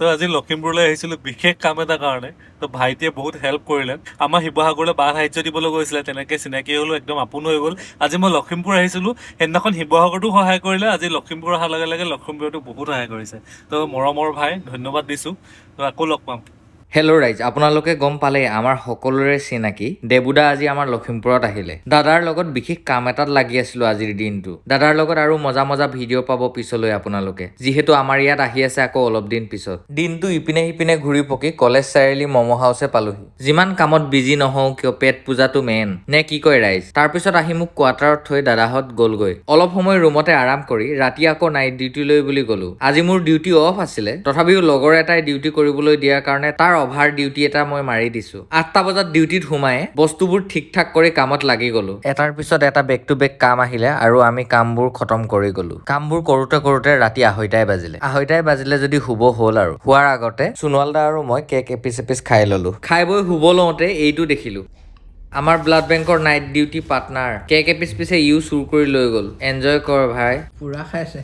তো আজি লখিমপুৰলৈ আহিছিলোঁ বিশেষ কাম এটা কাৰণে। তো ভাইটিয়ে বহুত হেল্প কৰিলে। আমাৰ শিৱসাগৰলৈ বাট সাহায্য দিবলৈ গৈছিলে, তেনেকৈ চিনাকি হ'লো, একদম আপোন হৈ গ'ল। আজি মই লখিমপুৰ আহিছিলোঁ, সেইদিনাখন শিৱসাগৰতো সহায় কৰিলে, আজি লখিমপুৰ অহাৰ লগে লগে লখিমপুৰতো বহুত সহায় কৰিছে। তো মৰমৰ ভাই, ধন্যবাদ দিছোঁ। তো আকৌ লগ পাম। হেল্ল' ৰাইজ, আপোনালোকে গম পালে আমাৰ সকলোৰে চিনাকি দেবুদা আজি আমাৰ লখিমপুৰত আহিলে। দাদাৰ লগত বিশেষ কাম এটাত লাগি আছিলো আজিৰ দিনটো। দাদাৰ লগত আৰু মজা মজা ভিডিঅ' পাব পিছলৈ আপোনালোকে, যিহেতু আমাৰ ইয়াত আহি আছে আকৌ অলপ দিন পিছত। দিনটো ইপিনে সিপিনে ঘূৰি পকি কলেজ চাৰিআলি ম'ম' হাউচে পালোহি। যিমান কামত বিজি নহওঁ কিয়, পেট পূজাটো মেইন নে কি কয় ৰাইজ। তাৰপিছত আহি মোক কোৱাৰ্টাৰত থৈ দাদাহঁত গ'লগৈ। অলপ সময় ৰুমতে আৰাম কৰি ৰাতি আকৌ নাইট ডিউটি লৈ বুলি গ'লো। আজি মোৰ ডিউটি অফ আছিলে, তথাপিও লগৰ এটাই ডিউটি কৰিবলৈ দিয়াৰ কাৰণে তাৰ অভাৰ ডিউটি এটা মই মাৰি দিছো। 8টা বজাত ডিউটিত সোমাই বস্তুবোৰ ঠিক ঠাক কৰি কামত লাগি গলো। এটাৰ পিছত এটা বেক টু বেক কাম আহিলে আৰু আমি কামবোৰ খতম কৰি গলো। কামবোৰ কৰোতে কৰোতে ৰাতি 2:30টাই বাজিলে। 2:30টাই বাজিলে যদি শুব হ'ল আৰু। শুৱাৰ আগতে সোণোৱালদা আৰু মই কেক এপিচ খাই ললো। খাই বৈ শুব লওঁতে এইটো দেখিলো। আমাৰ ব্লাড বেংকৰ নাইট ডিউটি পাৰ্টনাৰ কেক এপিচ পিছে ইউ চুৰ কৰি লৈ গ'ল। এনজয় কৰ ভাই। পুৰা খাইছে।